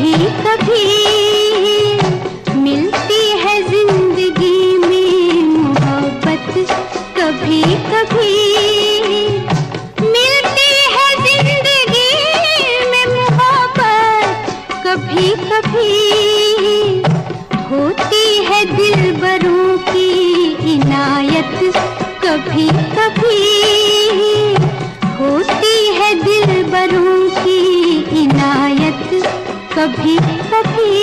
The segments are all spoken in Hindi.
कभी कभी मिलती है जिंदगी में मोहब्बत, कभी कभी मिलती है जिंदगी में मोहब्बत, कभी कभी होती है दिलबरों की इनायत, कभी कभी होती है दिलबरों की इनायत, कभी कभी।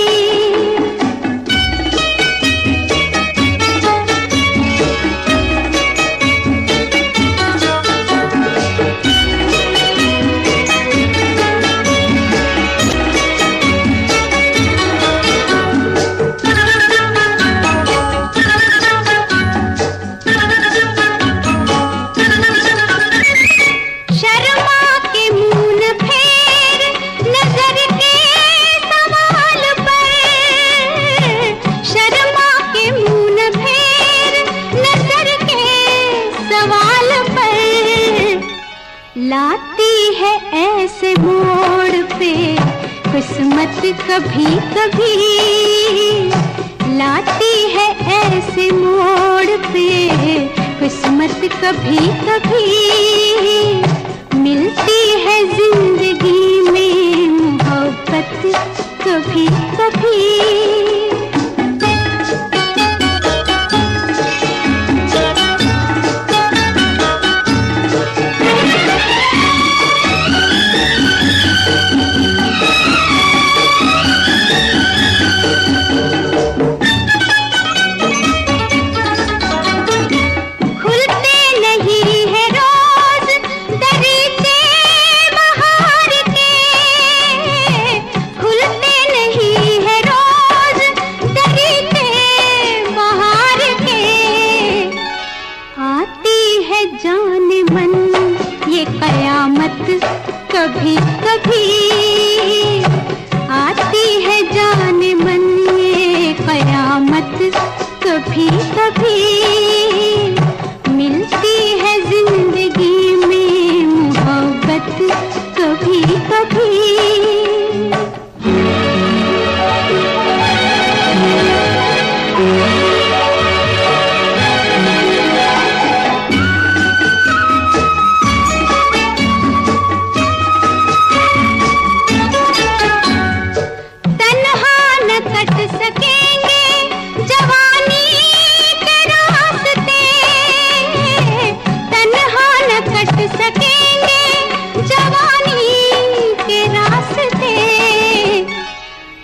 लाती है ऐसे मोड़ पे किस्मत, कभी कभी लाती है ऐसे मोड़ पे किस्मत, कभी कभी मिलती है जिंदगी में मोहब्बत, कभी कभी। कभी कभी आती है जान मन ये कयामत, कभी कभी मिलती है जिंदगी में मोहब्बत, कभी कभी।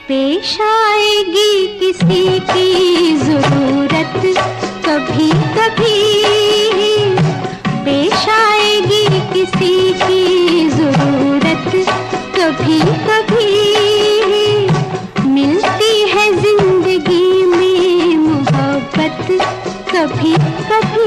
पेश आएगी किसी की जरूरत, कभी कभी पेश आएगी किसी की जरूरत, कभी कभी मिलती है जिंदगी में मोहब्बत, कभी कभी।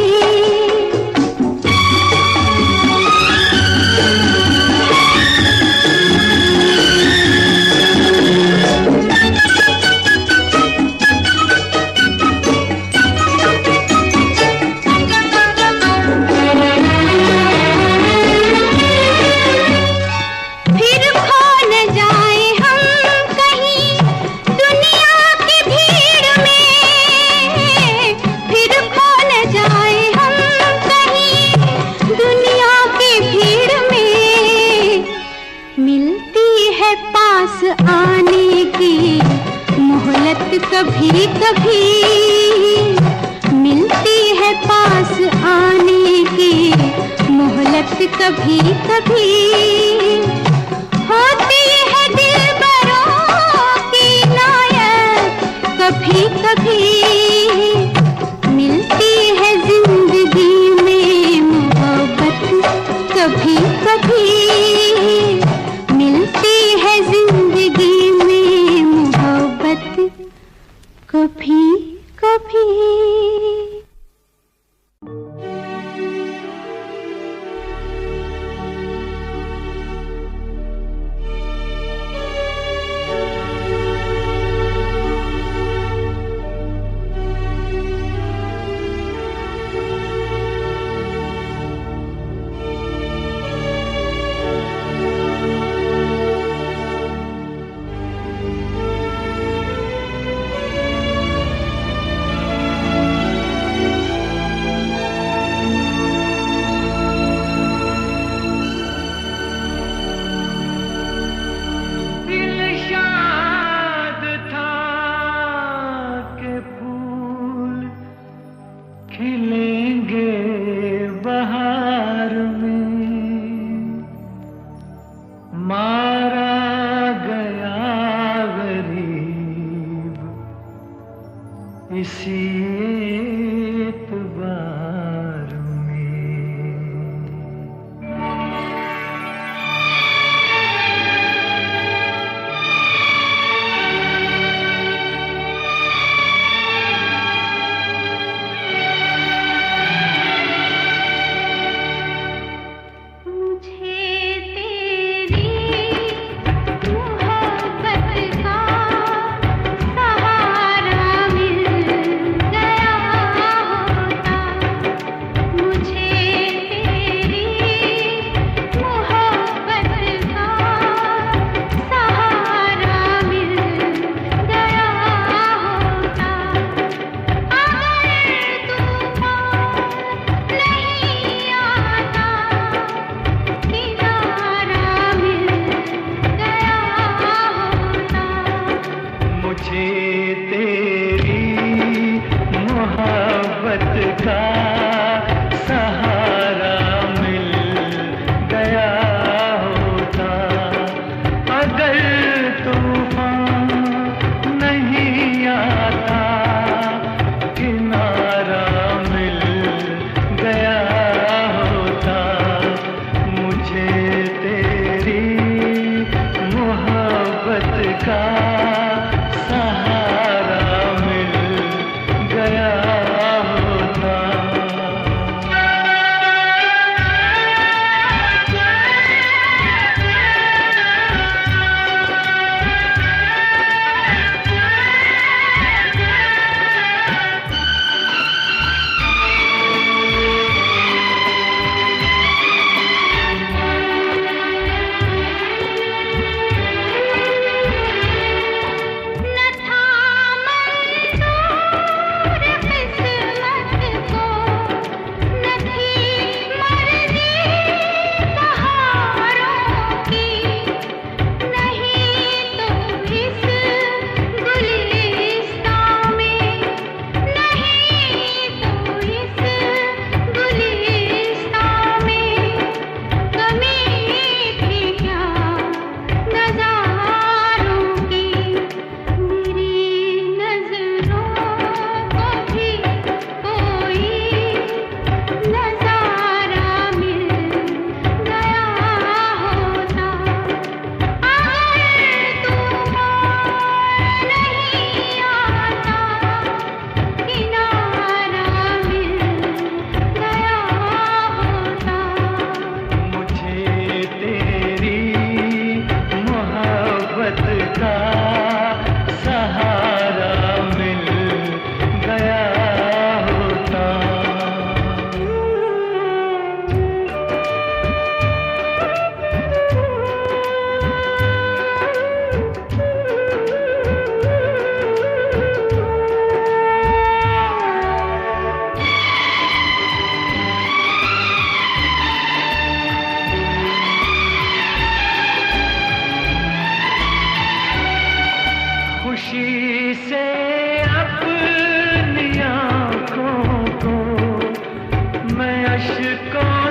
आने की मोहलत, कभी कभी मिलती है पास आने की मोहलत, कभी कभी होती है दिलबरों की इनायत, कभी कभी मिलती है जिंदगी में मोहब्बत, कभी कभी मिलती है जिंदगी में मोहब्बत, कभी कभी।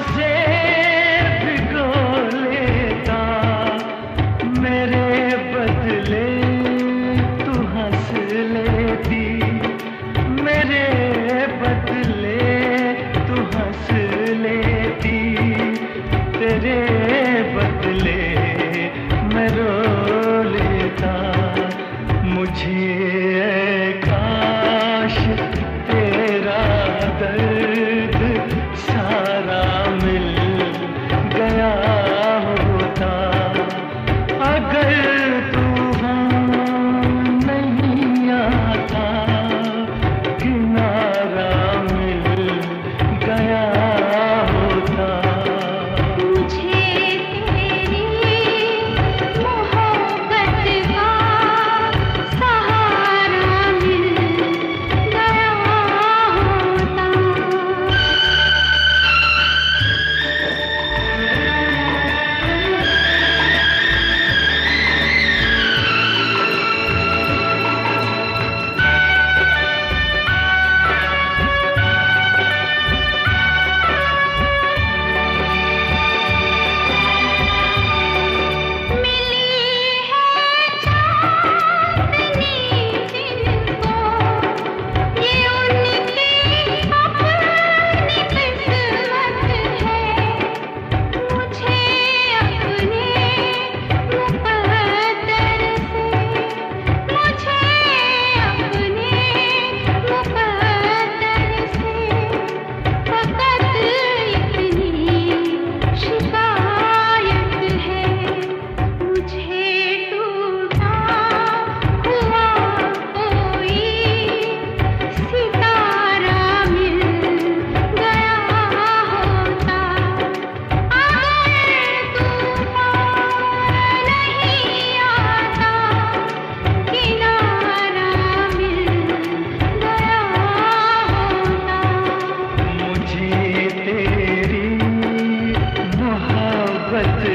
से भिगो लेता, मेरे बदले तू हंस लेती, मेरे बदले तू हंस लेती, तेरे बदले मैं रो लेता। मुझे काश तेरा दर्द सारा मिल गया होता, अगर तूफान नहीं आता, किनारा मिल गया होता। मुझे तेरी मोहब्बत का सहारा मिल गया होता।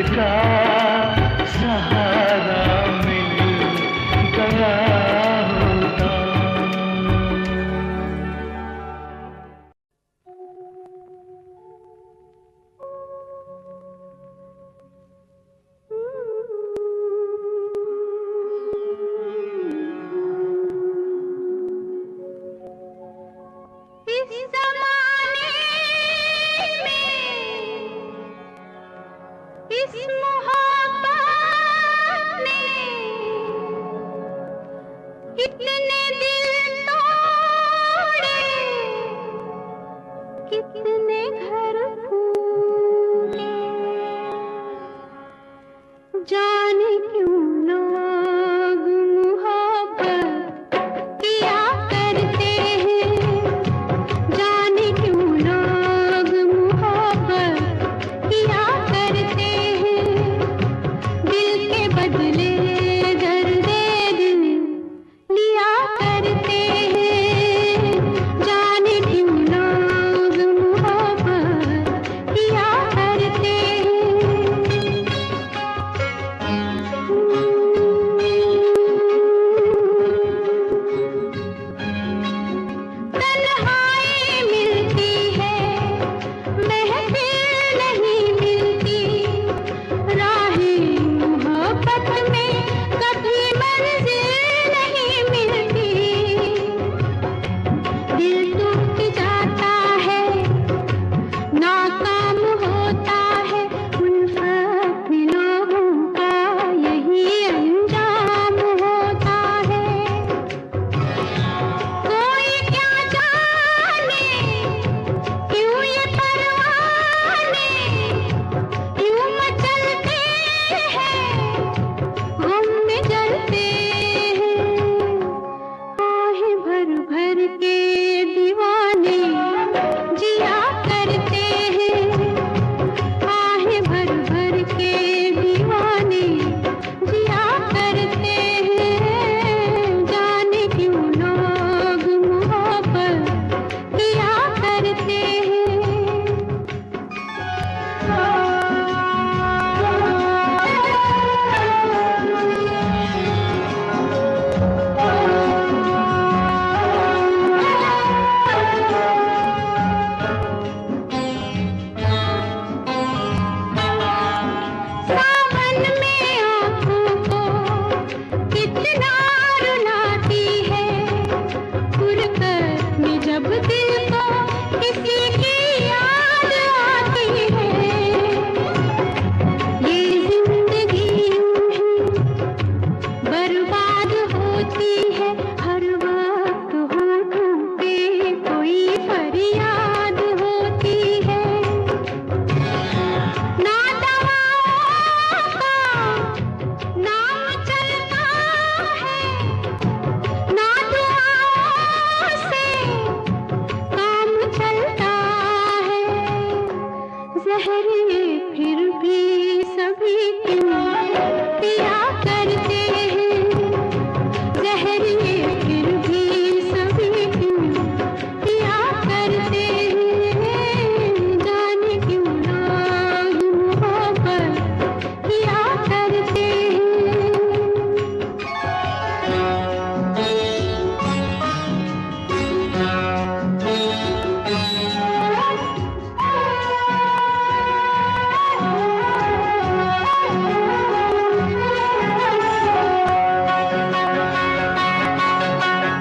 का सहारा मिल गया होता। इस मोहब्बत ने कितने दिल तोड़े, कितने घर फूटे, जाने क्यों लोग मोहब्बत किया करते हैं, जाने क्यों लोग मोहब्बत किया करते हैं। जहर ये फिर भी सभी क्यों पिया करते हैं, जहर ये फिर भी सभी क्यों पिया करते हैं, जाने क्यों लोग मोहब्बत किया करते हैं।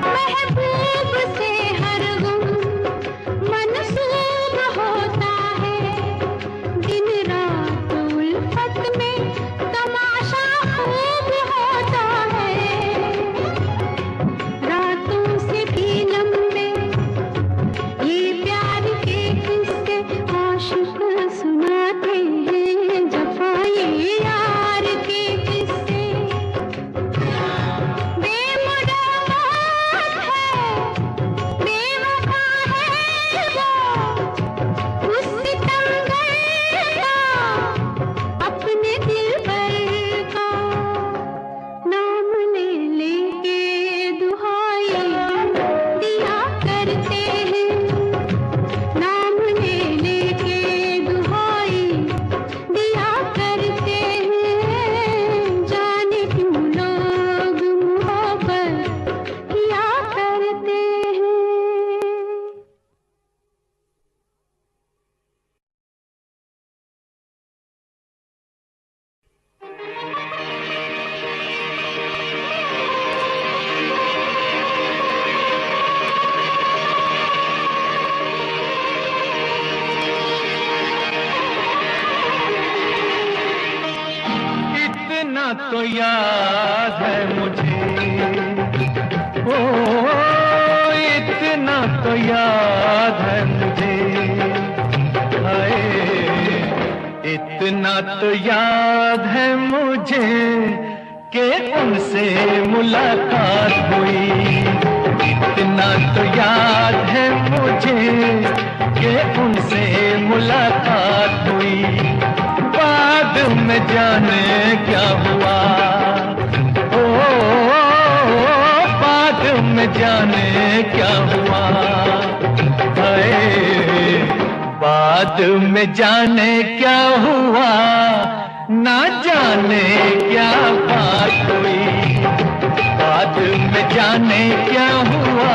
महबूब से हर गम मनसूब होता है, दिन रात उल्फत में तमाशा खूब होता है, रातों से भी लंबे ये प्यार के किस्से आशिक सुनाते हैं, जफाए यार के किस्से। बेमुराद है, बेवफा है वो, उस सितमगर का अपने दिलबर का नाम ले लेके दुहाई दिया करते हैं, नाम ले लेके दुहाई दिया करते हैं, जाने क्यों लोग मोहब्बत किया करते हैं। इतना तो याद है मुझे, ओ इतना तो याद है मुझे, हाय इतना तो याद है मुझे कि उनसे मुलाकात हुई, इतना तो याद है मुझे कि उनसे मुलाकात हुई, बाद में जाने क्या हुआ, ओ बाद में जाने क्या हुआ, हाय बाद में जाने क्या हुआ, ना जाने क्या बात हुई, बाद में जाने क्या हुआ,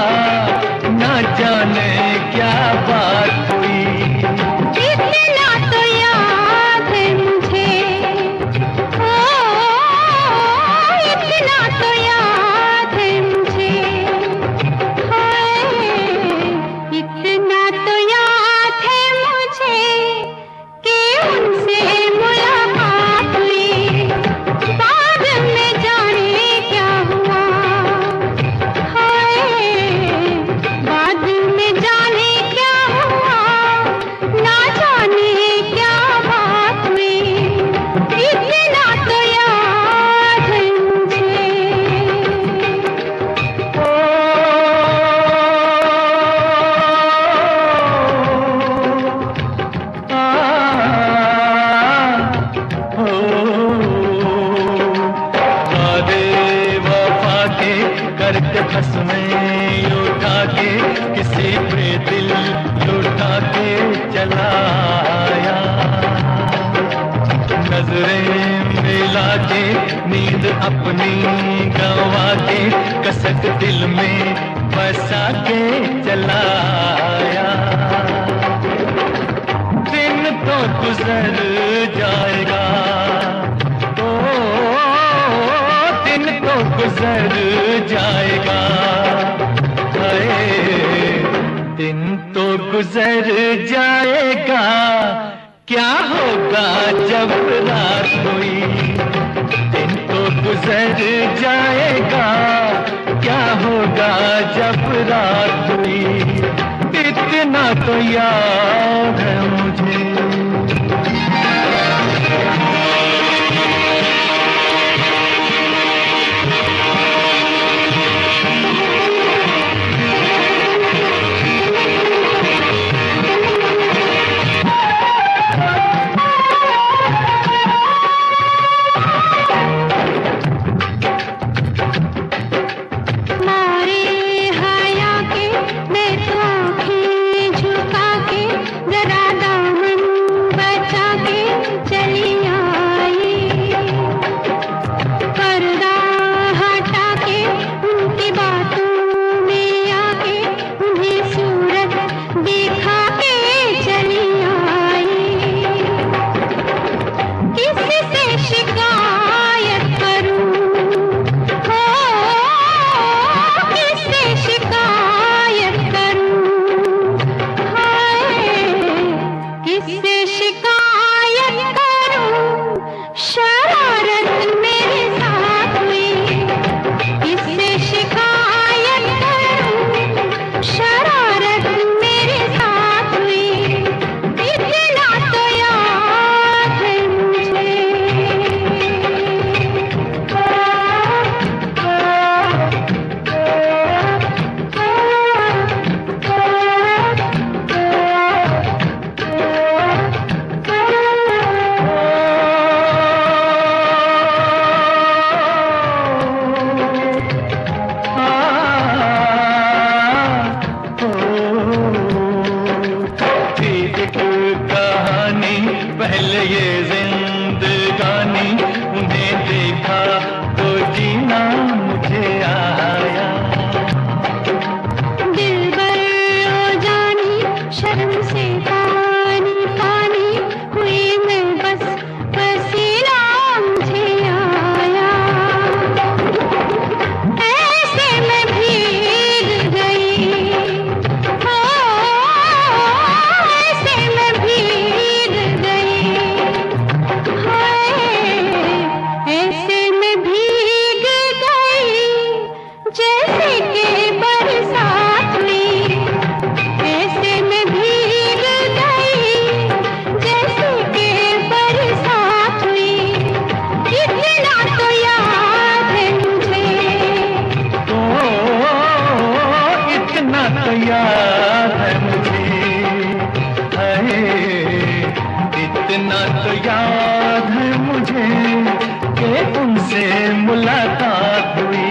ना जाने क्या बात हुई। इतना तो याद है मुझे, ओ इतना तो याद है मुझे, हाय इतना तो याद है मुझे कि उनसे मुलाकात हुई, बाद में जाने क्या हुआ, हाय बाद में जाने क्या हुआ, ना जाने क्या बात हुई, इतना तो याद है मुझे। वफा के करके बस में उठा के किसी पे दिल लुटा के चला आया, नजरें मिला के नींद अपनी गवा के कसक दिल में बसा के चला आया, दिन तो गुजर जाएगा, ओ दिन तो गुजर जाएगा, हाय दिन तो गुजर जाएगा, क्या होगा जब रात हुई, दिन तो गुजर जाएगा, क्या होगा जब रात हुई, इतना तो याद है मुझे। मिल ये जिंदगानी, उन्हें देखा तो जीना मुझे आया। दिलबर ओ जानी शर्म से पानी पानी हुई मैं, बस पसीना मुझे आया। ऐसे मैं भीग गई, हो ऐसे मैं भीग गई, हाय ऐसे मैं भीग गई जैसे कि बरसात हुई। ऐसे मैं भीग गई जैसे कि बरसात हुई। इतना तो याद है मुझे, इतना तो याद है मुझे, हाय इतना तो याद है मुझे कि उनसे मुलाकात हुई।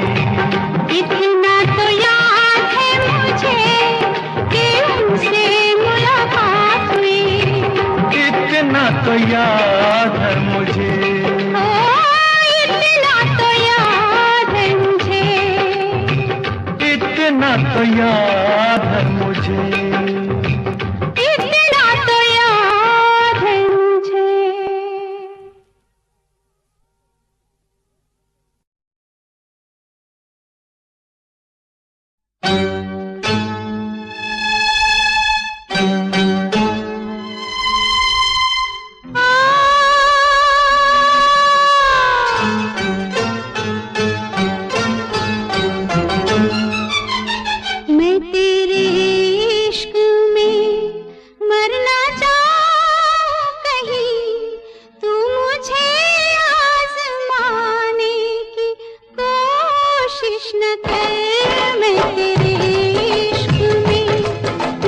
इतना तो याद है मुझे कि उनसे मुलाकात हुई। इतना तो याद है मुझे, ओ इतना तो याद है मुझे, इतना तो याद है मुझे। इतना तो याद है मुझे। मैं तेरे इश्क में मरना चाहूं कहीं, तू मुझे आजमाने की कोशिश न कर। मैं तेरे इश्क में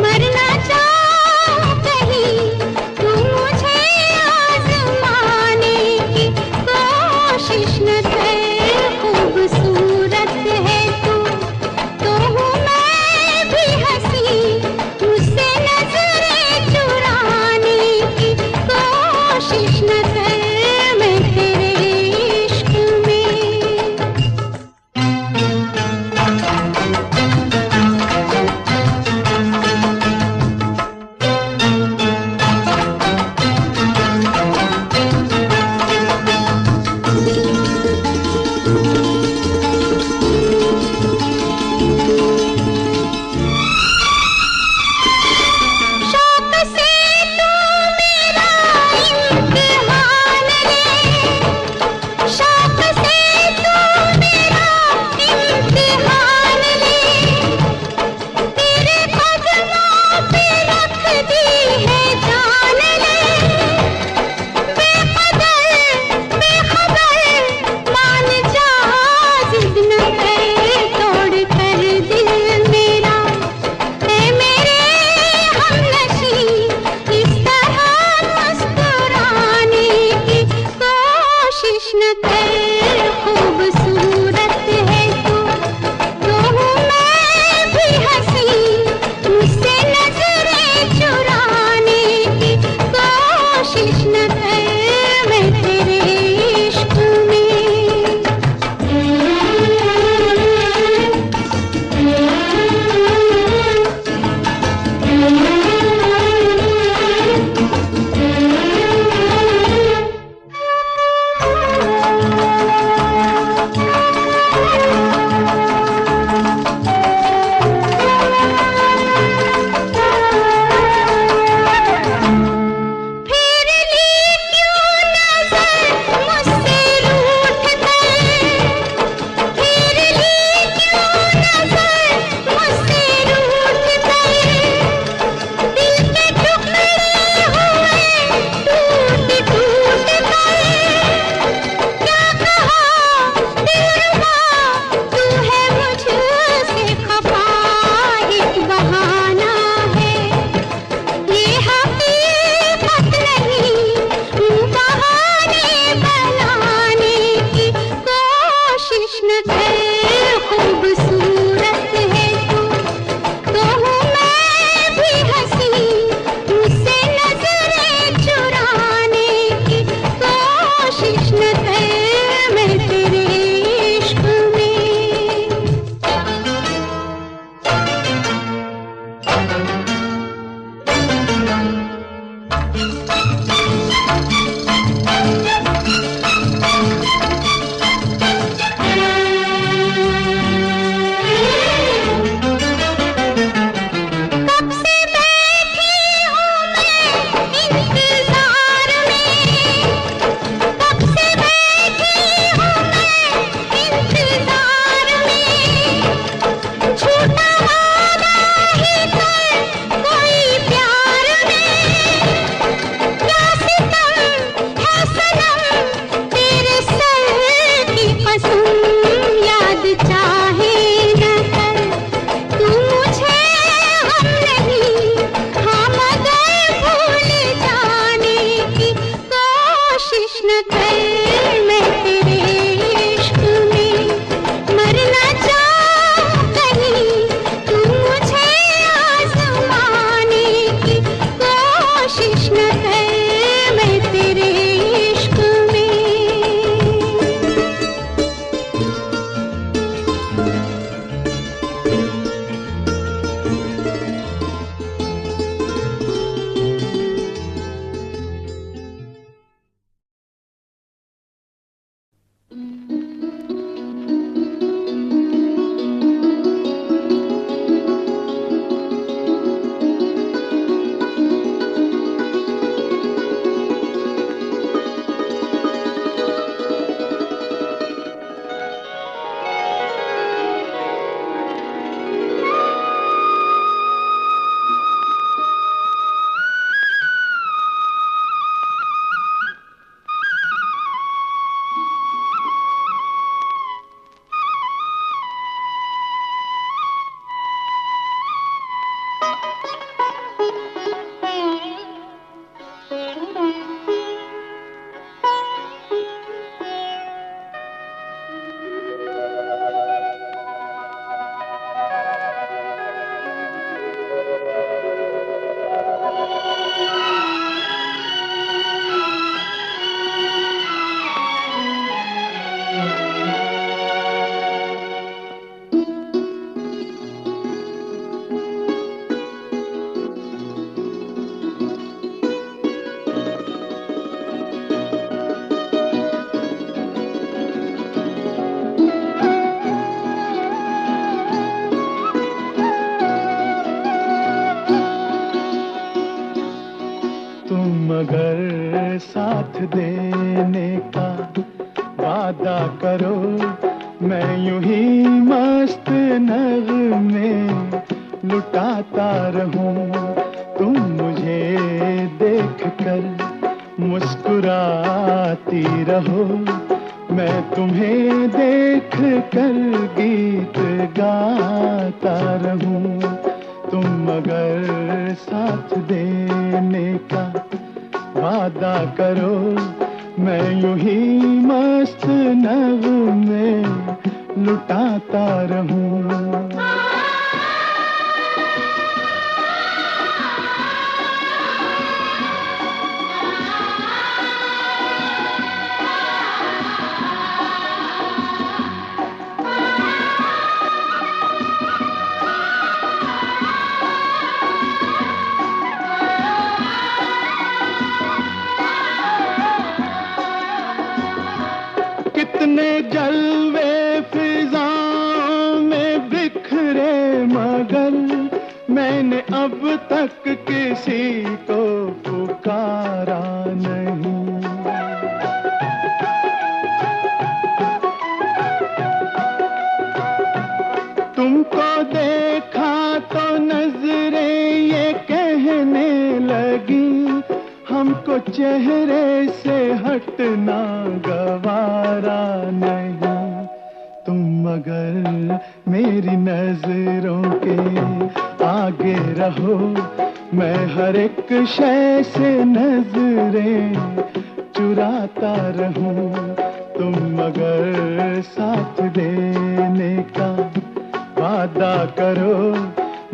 मरना चाहूं कहीं, तू मुझे आजमाने की कोशिश न कर। खूबसूरत है तू तो हूँ मैं भी हंसी, मुझसे नजरें चुराने की कोशिश न कर। मैं तेरे इश्क में शौक से तू मेरा इम्तिहान ले, शौक से तू मेरा इम्तिहान ले। तेरे कदमों पे रख दी है जान ले। बेखबर मान जा, जिद न कर तोड़ कर दिल मेरा। है मेरे हमनशी इस तरह मुस्कुराने की कोशिश न कर। खूबसूरत है तू तो हूँ मैं भी हंसी, मुझसे नजरें चुराने की कोशिश न कर। मैं तेरे इश्क फिर ली न कर मैं तेरे इश्क में मरना चाहूं कहीं तू मुझे आजमाने की कोशिश न कर मैं तेरे इश्क में। मगर साथ देने का वादा करो, मैं यूं ही मस्त नग़्मे लुटाता रहूं। तुम मुझे देख कर मुस्कुराती रहो, मैं तुम्हें देख कर गीत गाता रहूं। तुम मगर साथ देने का वादा करो, मैं यूं ही मस्त नग़्मे लुटाता रहूं। कितने जलवे फिजाओं में बिखरे, मगर मैंने अब तक किसी को पुकारा नहीं। तुमको देखा तो नजरें ये कहने लगी, हमको चेहरे से हटना गवारा नहीं। तुम मगर मेरी नजरों के आगे रहो, मैं हर एक शय से नजरें चुराता रहूं। तुम मगर साथ देने का वादा करो,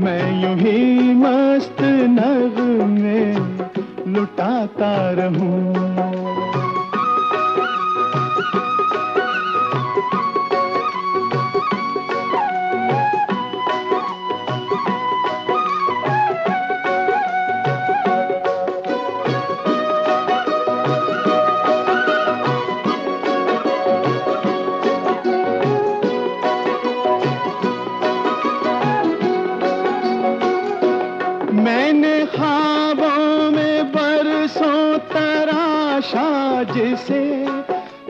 मैं यूं ही मस्त नग़्मे लुटाता रहूं। मैंने ख्वाबों में बरसों तराशा जिसे,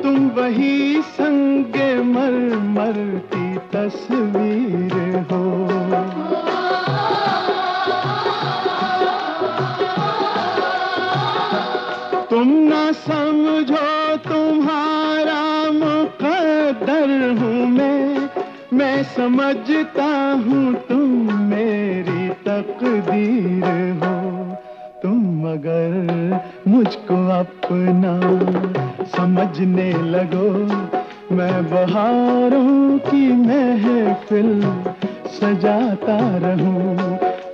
तुम वही संगे मरमर की तस्वीर हो। तुम ना समझो तुम्हारा मुक़द्दर हूँ मैं समझता हूँ तुम मेरी तकदीर हो। तुम मगर मुझको अपना समझने लगो, मैं बहारों की महफिल सजाता रहूं।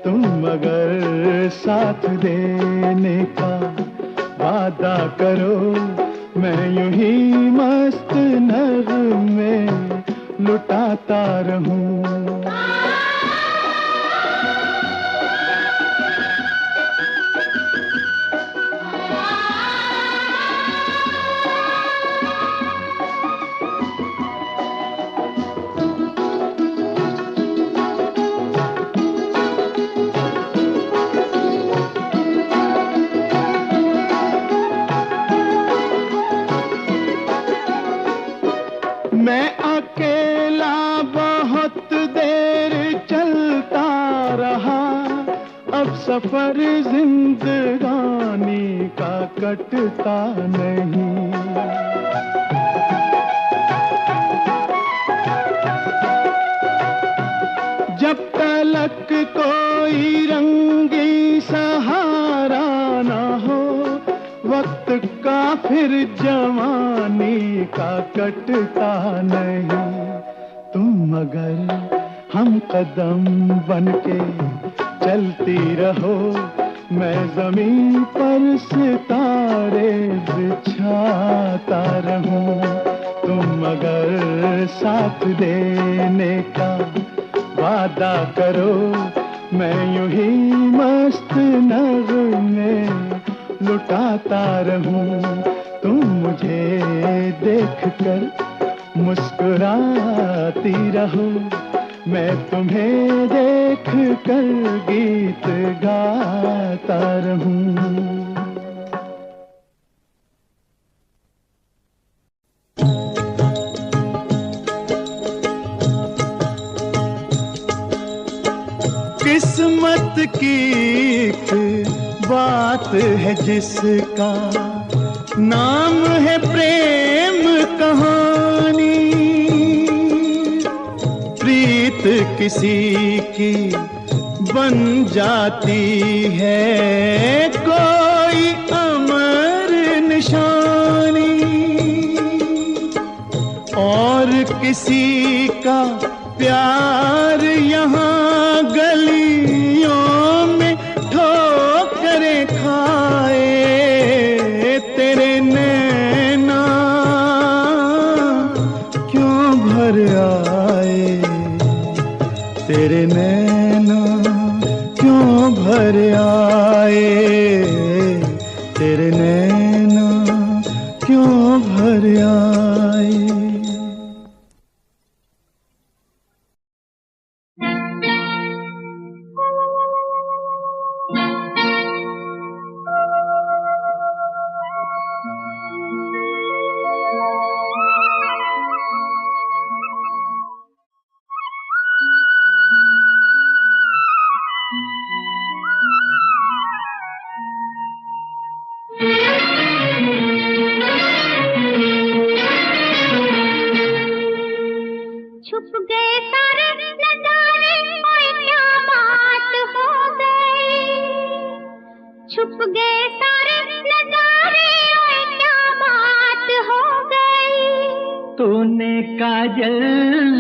तुम मगर साथ देने का वादा करो, मैं यूं ही मस्त नगमे लुटाता रहूं। मैं अकेला बहुत देर चलता रहा, अब सफर जिंदगानी का कटता नहीं। जब तलक कोई रंगी सहारा ना हो, वक्त का फिर जवानी का कटता नहीं। तुम मगर हम कदम बनके चलती रहो, मैं जमीन पर सितारे बिछाता रहूं। तुम मगर साथ देने का वादा करो, मैं यूं ही मस्त नगमे लुटाता रहूं। तुम मुझे देखकर मुस्कुराती रहो, मैं तुम्हें देखकर गीत गाता रहूं। किस्मत की एक बात है जिसका नाम है प्रेम कहानी। प्रीत किसी की बन जाती है कोई अमर निशानी, और किसी का प्यार यहाँ गलियों में ठोकरें खाए। तेरे नैना क्यों भर आए, तेरे नैना क्यों भर आए, तेरे नैना क्यों भर आए। छुप गए सारे नजारे, ओए क्या बात हो गई। छुप गए सारे नजारे, ओए क्या बात हो गई। तूने काजल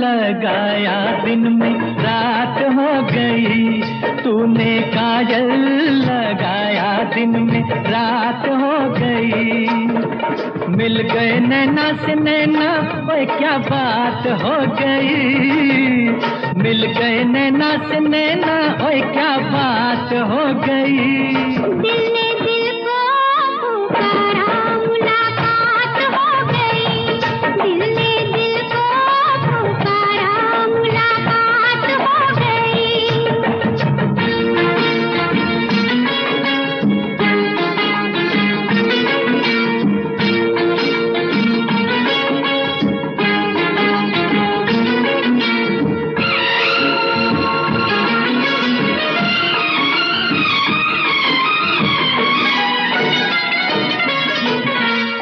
लगाया दिन में रात हो गई, तूने काजल लगाया दिन में रात हो गई। मिल गए नैना से नैना, ओए क्या बात हो गई। मिल गए नैना से नैना, ओए क्या बात हो गई। दिल ने दिल को पुकारा, मुलाकात हो गई। दिल ने दिल को पुकारा, मुलाकात हो गई।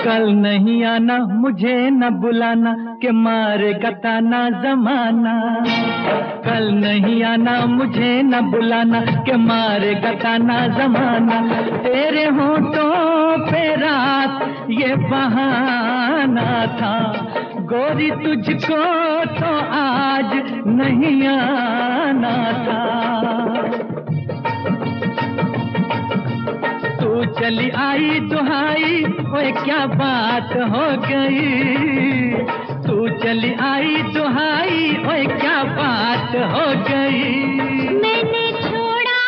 कल नहीं आना मुझे न बुलाना कि मारेगा ताना जमाना। कल नहीं आना मुझे न बुलाना कि मारेगा ताना जमाना। तेरे होठों पे रात ये बहाना था, गोरी तुझको तो आज नहीं आना था। तू चली आई दुहाई, ओए क्या बात हो गई। तू चली आई दुहाई, ओए क्या बात हो गई। मैंने छोड़ा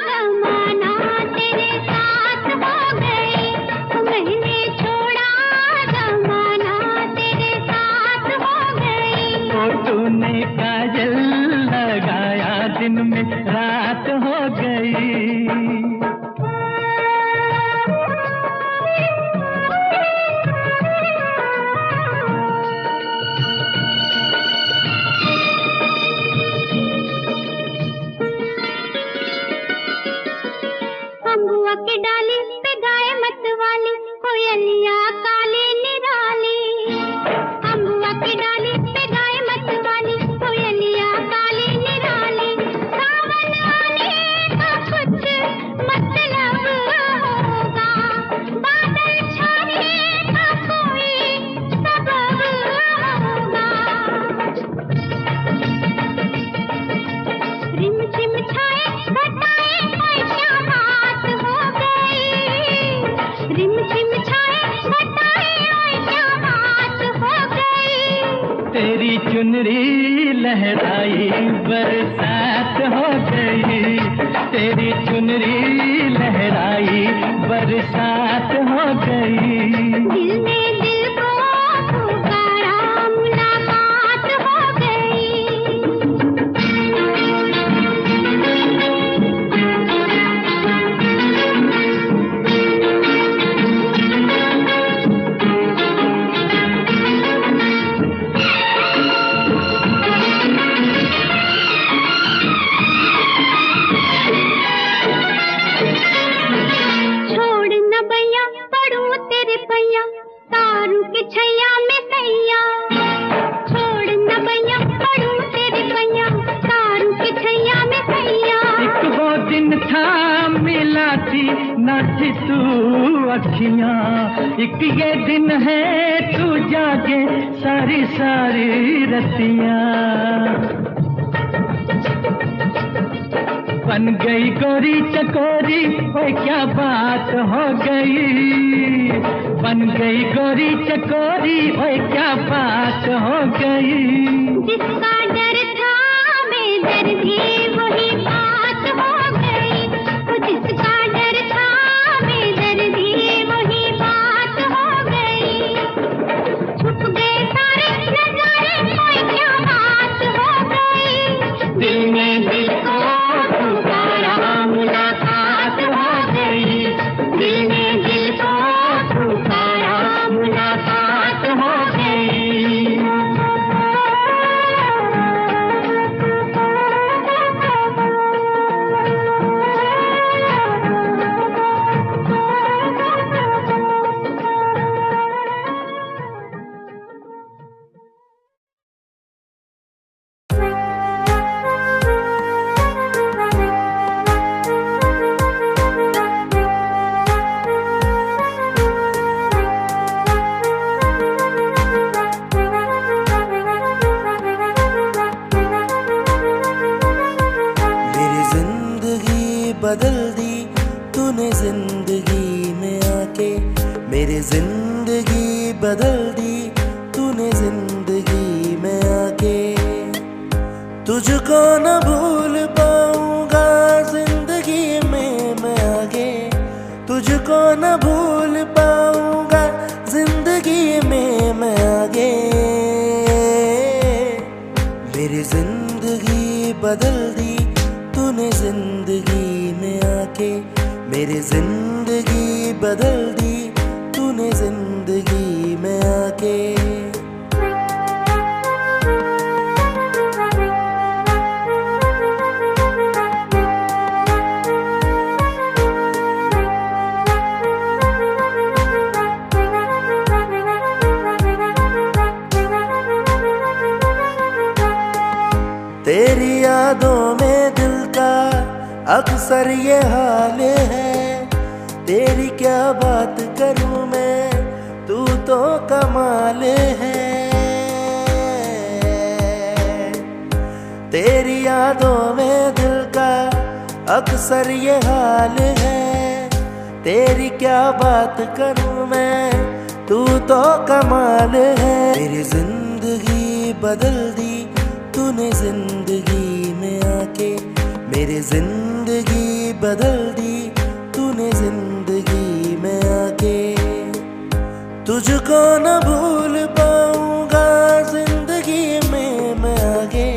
जमाना तेरे साथ हो गई। मैंने छोड़ा जमाना तेरे साथ हो गई। तो तूने काजल लगाया दिन में रात हो गई। अम्बुआ की डाली पे गाय मत वाली, कोयलिया काली निराली। अम्बुआ की डाली पे गाय मत वाली, कोयलिया काली निराली। सावन आने का कुछ मतलब होगा, बादल छाने का कोई सबब होगा। रिम झिम छाए घटाए, ओए क्या बात हो गई। रिम झिम छाए घटाए, ओए क्या बात हो गई। तेरी चुनरी लहराई बरसात हो गई। तेरी चुनरी लहराई बरसात हो गई। दिल ने दिल को पुकारा, मुलाकात हो गई। छोड़ न भैया पड़ूं तेरे पैया, तारू के छैया में सैया। छोड़ न भैया पड़ूं तेरे पैया, तारू के छैया में सैया। एक वो दिन था मिला थी ना थी तू अखियां, एक ये दिन है तू जागे सारी सारी रतियां। बन गई गोरी चकोरी, ओए क्या बात हो गई। बन गई गोरी चकोरी, ओए क्या बात हो गई। जिसका डर था बेदर्दी, वही बात हो गई। वो जिसका डर था बेदर्दी, वही बात हो गई। छुप गए सारे नजारे, कोई क्या बात हो गई। दिल में दिल को पुकारा, मुलाकात हो गई। दिल में दिल को पुकारा, मुलाकात हो गई। बदल दी तूने जिंदगी में आके, मेरी जिंदगी बदल दी तूने जिंदगी में आके। तुझको न भूल पाऊंगा जिंदगी में मैं आगे, तुझको न भूल पाऊंगा जिंदगी में मैं आगे। मेरी जिंदगी बदल दी तूने जिंदगी में आके, मेरी जिंदगी बदल दी तूने जिंदगी में आके। अक्सर ये हाल है, तेरी क्या बात करूं मैं, तू तो कमाल है। तेरी यादों में दिल का अक्सर ये हाल है, तेरी क्या बात करूं मैं, तू तो कमाल है। मेरी जिंदगी बदल दी तूने जिंदगी में आके, मेरी जिंदगी बदल दी तूने जिंदगी में आके। तुझको न भूल पाऊंगा जिंदगी में मैं आगे,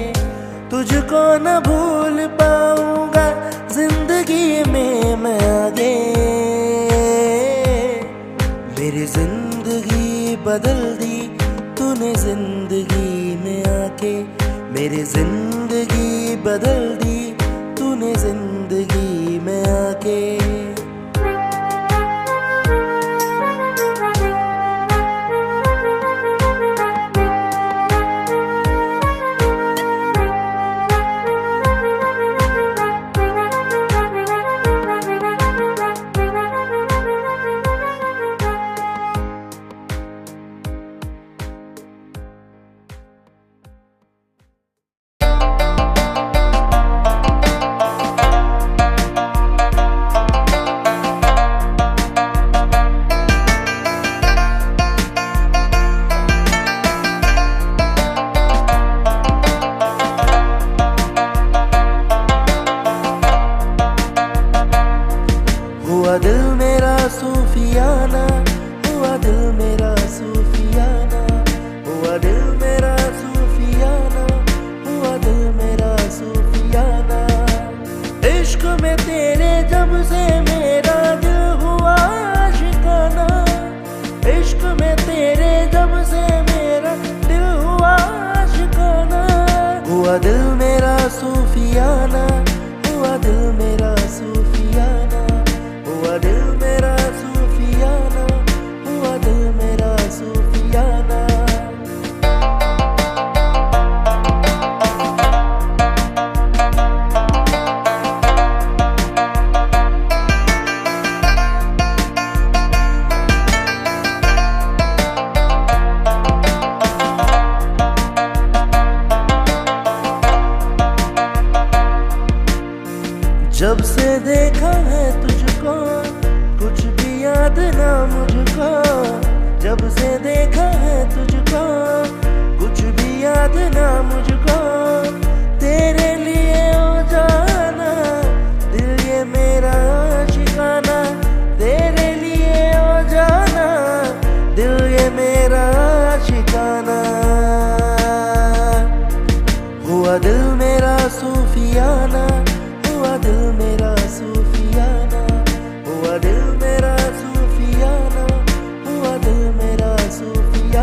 तुझको न भूल पाऊंगा जिंदगी में मैं आगे। मेरी जिंदगी बदल दी तूने जिंदगी में आके, मेरी जिंदगी बदल दी तूने जिंदगी में आके। हुआ दिल मेरा सूफियाना, हुआ दिल मेरा सूफियाना, हुआ दिल मेरा सूफियाना, हुआ दिल मेरा सूफियाना। इश्क में तेरे जब से मेरा दिल हुआ आशिकाना, इश्क में तेरे जब से मेरा दिल हुआ आशिकाना। हुआ दिल मेरा सूफियाना, हुआ दिल मेरा सूफियाना, हुआ दिल मेरा सूफियाना, हुआ दिल मेरा सूफियाना। जब से देखा है तुझको कुछ भी याद ना मुझको, जब से देखा है तुझको कुछ भी याद ना मुझको। तेरे लिए हो जाना दिल ये मेरा आशिकाना, तेरे लिए हो जाना दिल ये मेरा आशिकाना। हुआ दिल मेरा सूफियाना, हुआ दिल मेरा सूफियाना, हुआ दिल मेरा सूफियाना, हुआ दिल मेरा सूफियाना।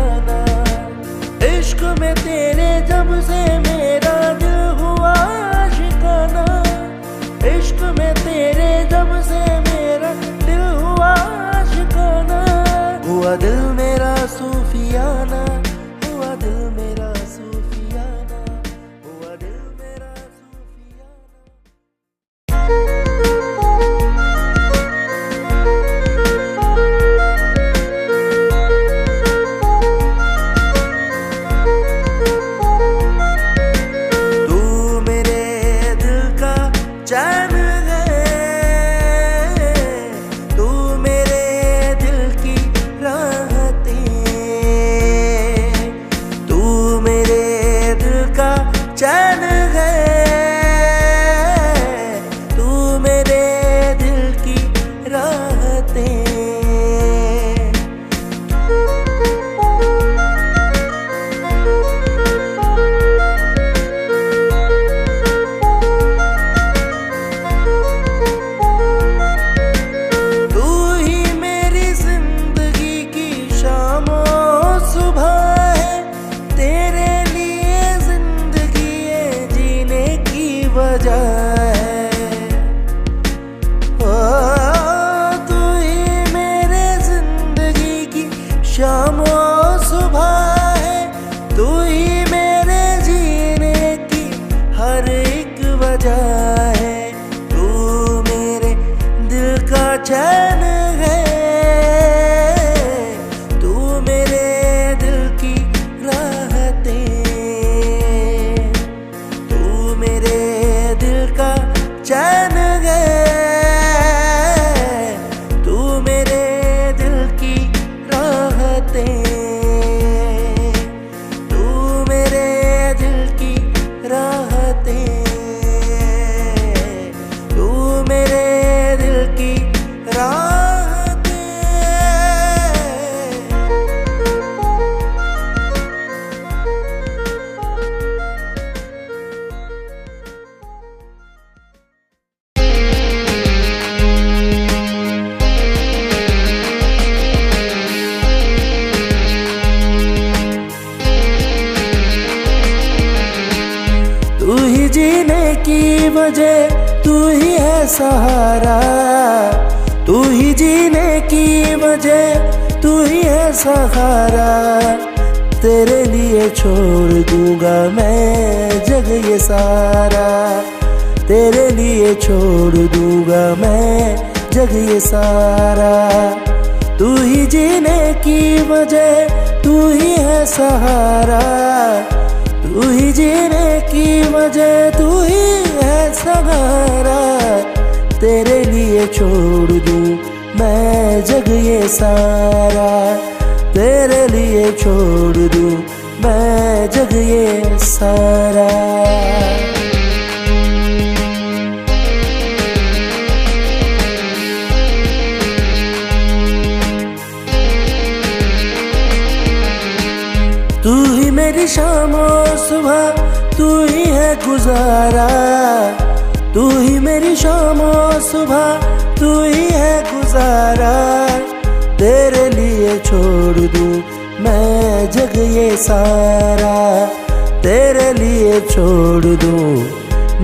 जीने की वजह तू ही है सहारा, तू ही जीने की वजह तू ही है सहारा। तेरे लिए छोड़ दूंगा मैं जग ये सारा, तेरे लिए छोड़ दूंगा मैं जग ये सारा। तू ही जीने की वजह तू ही है सहारा, तू ही जीने की वजह तू ही है सहारा। तेरे लिए छोड़ दूं मैं जग ये सारा, तेरे लिए छोड़ दूं मैं जग ये सारा। तू ही मेरी शाम और सुबह तू ही है गुजारा, तू ही मेरी शाम और सुबह तू ही है गुजारा। तेरे लिए छोड़ दूं मैं जग ये सारा, तेरे लिए छोड़ दूं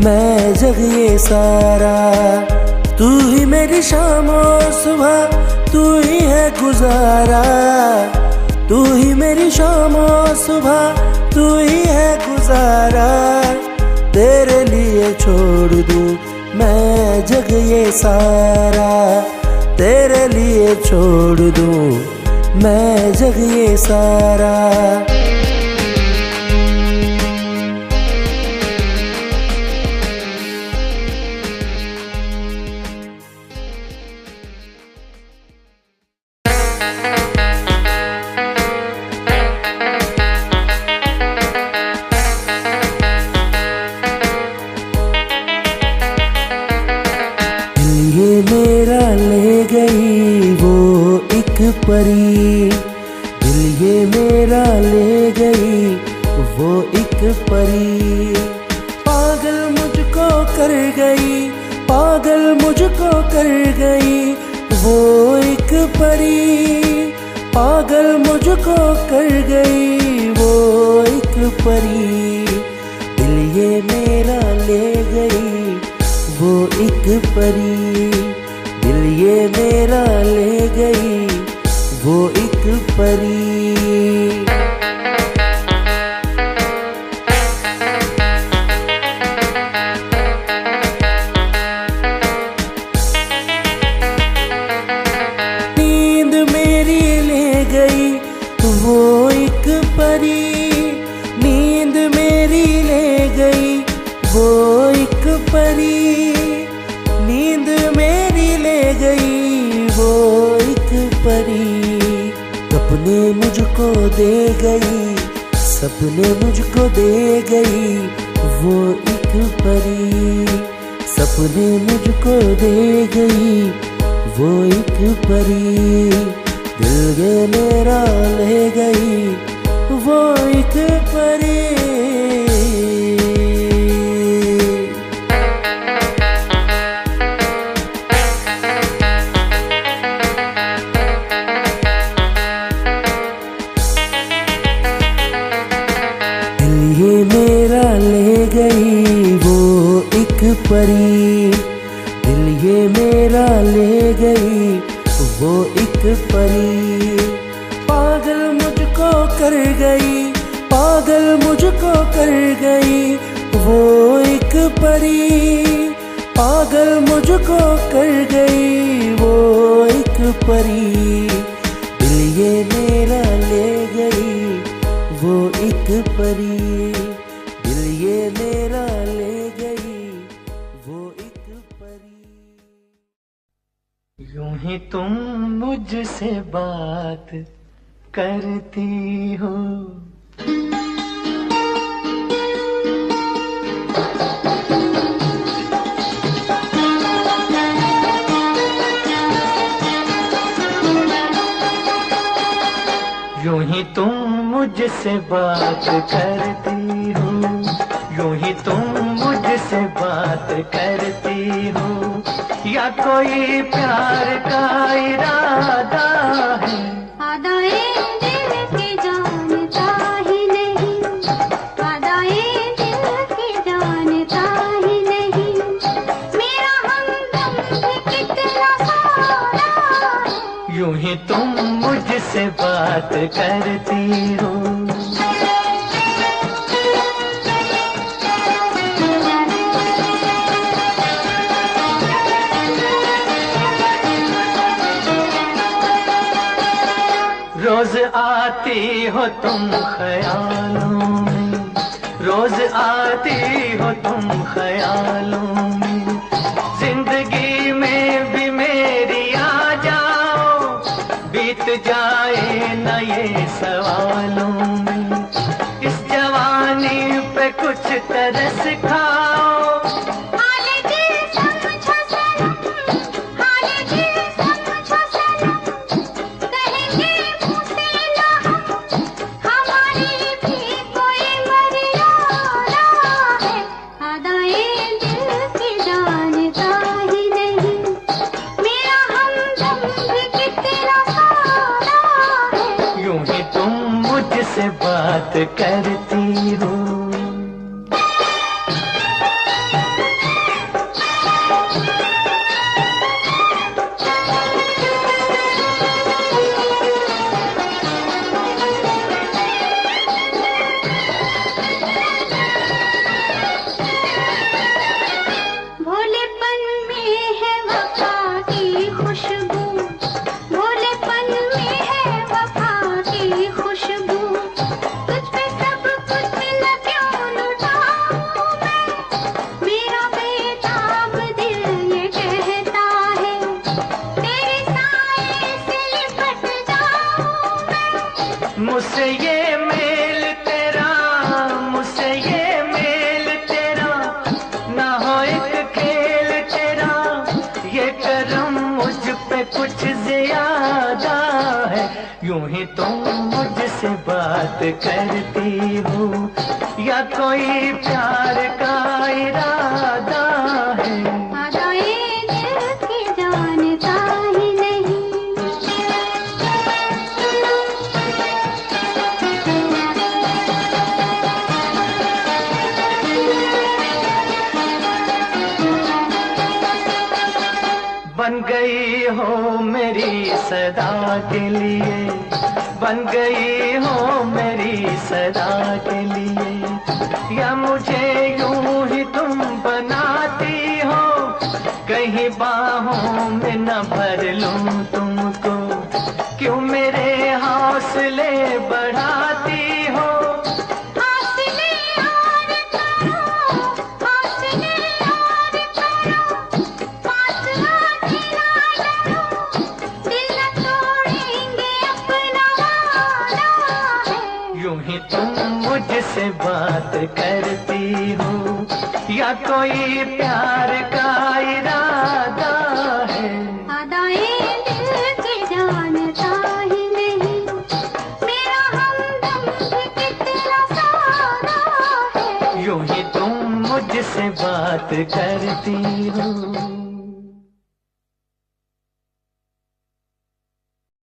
मैं जग ये सारा। तू ही मेरी शाम और सुबह तू ही है गुजारा, तू ही मेरी शाम और सुबह तू ही है गुजारा। तेरे लिए छोड़ दूं मैं जग ये सारा, तेरे लिए छोड़ दूं मैं जग ये सारा। मेरा ले गई वो एक परी, दिल ये मेरा ले गई वो एक परी। पागल मुझको कर गई, पागल मुझको कर गई वो एक परी। पागल मुझको कर गई वो एक परी। दिल ये मेरा ले गई वो एक परी, दिल ये मेरा ले गई वो एक परी। नींद मेरी ले गई वो एक परी, नींद मेरी ले गई वो एक परी। नींद मेरी ले गई वो एक परी। सपने मुझको दे गई, सपने मुझको दे गई वो एक परी। सपने मुझको दे गई वो एक परी। दिल ये मेरा ले गई वो एक परी। मेरा ले गई वो एक परी, दिल ये मेरा ले गई वो एक परी। पागल मुझको कर गई, पागल मुझको कर गई वो एक परी। पागल मुझको कर गई वो एक परी। दिल ये मेरा ले गई वो एक परी। दिल ये मेरा ले गई वो एक परी। यूं ही तुम मुझसे बात करती हो, यूं ही तुम मुझसे बात करती हो, यूं ही तुम मुझसे बात करती हो। या कोई प्यार का इरादा है, आदाए दिल के जानता ही नहीं, आदाए दिल के जानता ही तुम मुझसे बात करती हो। रोज आती हो तुम ख्यालों में, रोज आती हो तुम ख्यालों में, जिंदगी में भी मेरी आ जाओ, बीत जाए न ये सवालों में, इस जवानी पे कुछ तरस खाओ। से बात करती हो। भोलेपन में है वफा की खुशबू, भोलेपन में है वफा की खुशबू, मुझसे ये मेल तेरा, मुझसे ये मेल तेरा, ना हो एक खेल तेरा, ये करम मुझ पे कुछ ज्यादा है। यूं ही तुम मुझसे बात करती हो, या कोई प्यार का इरादा है। बन गई हो मेरी सदा के लिए, बन गई हो मेरी सदा के लिए, या मुझे यूं ही तुम बनाती हो, कहीं बाहों में न भर लूं तुमको, क्यों मेरे हौसले बढ़ाती हो। यूं ही तुम मुझसे बात करती हो, या कोई प्यार का इरादा है। अदाएं दिल की जानता ही नहीं, मेरा हमदम भी कितना सादा है। यूं ही तुम मुझसे बात करती हो।